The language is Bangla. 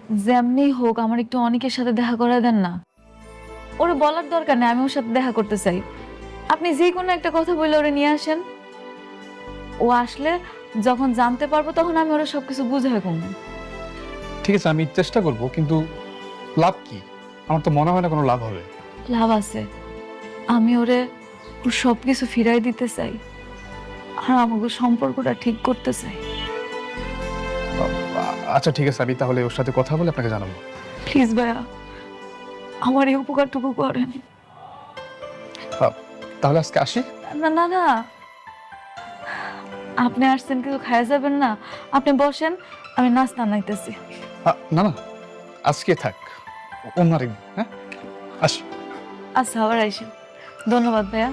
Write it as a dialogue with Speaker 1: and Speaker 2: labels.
Speaker 1: যেমনি হোক আমার একটু অনেকের সাথে দেখা করে দেন না। ওরে বলার দরকার নেই আমি ওর সাথে দেখা করতে চাই। আপনি যে কোনো একটা কথা বলে ওরে নিয়ে আসেন। ও আসলে যখন জানতে পারবো তখন আমি ওরা সবকিছু বুঝাই কমবো।
Speaker 2: ঠিক আছে, আমি চেষ্টা করব, কিন্তু লাভ কি? আমার তো মনে হয় না কোনো লাভ হবে।
Speaker 1: লাভ আছে। আমি ওরে ওর সবকিছু ফিরাই দিতে চাই আর আমাকে সম্পর্কটা ঠিক করতে চাই।
Speaker 2: আচ্ছা ঠিক আছে, আমি তাহলে ওর সাথে কথা বলে আপনাকে জানাবো।
Speaker 1: প্লিজ ভাইয়া, আমার এই উপকারটুকু করেন।
Speaker 2: আহ, তাহলে আজকে আসি।
Speaker 1: না না না, আপনি আসছেন কিছু খাওয়া যাবেন না? আপনি বসেন, আমি নাস্তা আনাইতেছি।
Speaker 2: না না, আজকে থাক, অন্য আরেকদিন। হ্যাঁ, আসি।
Speaker 1: আচ্ছা আবার আইসেন। ধন্যবাদ ভাইয়া।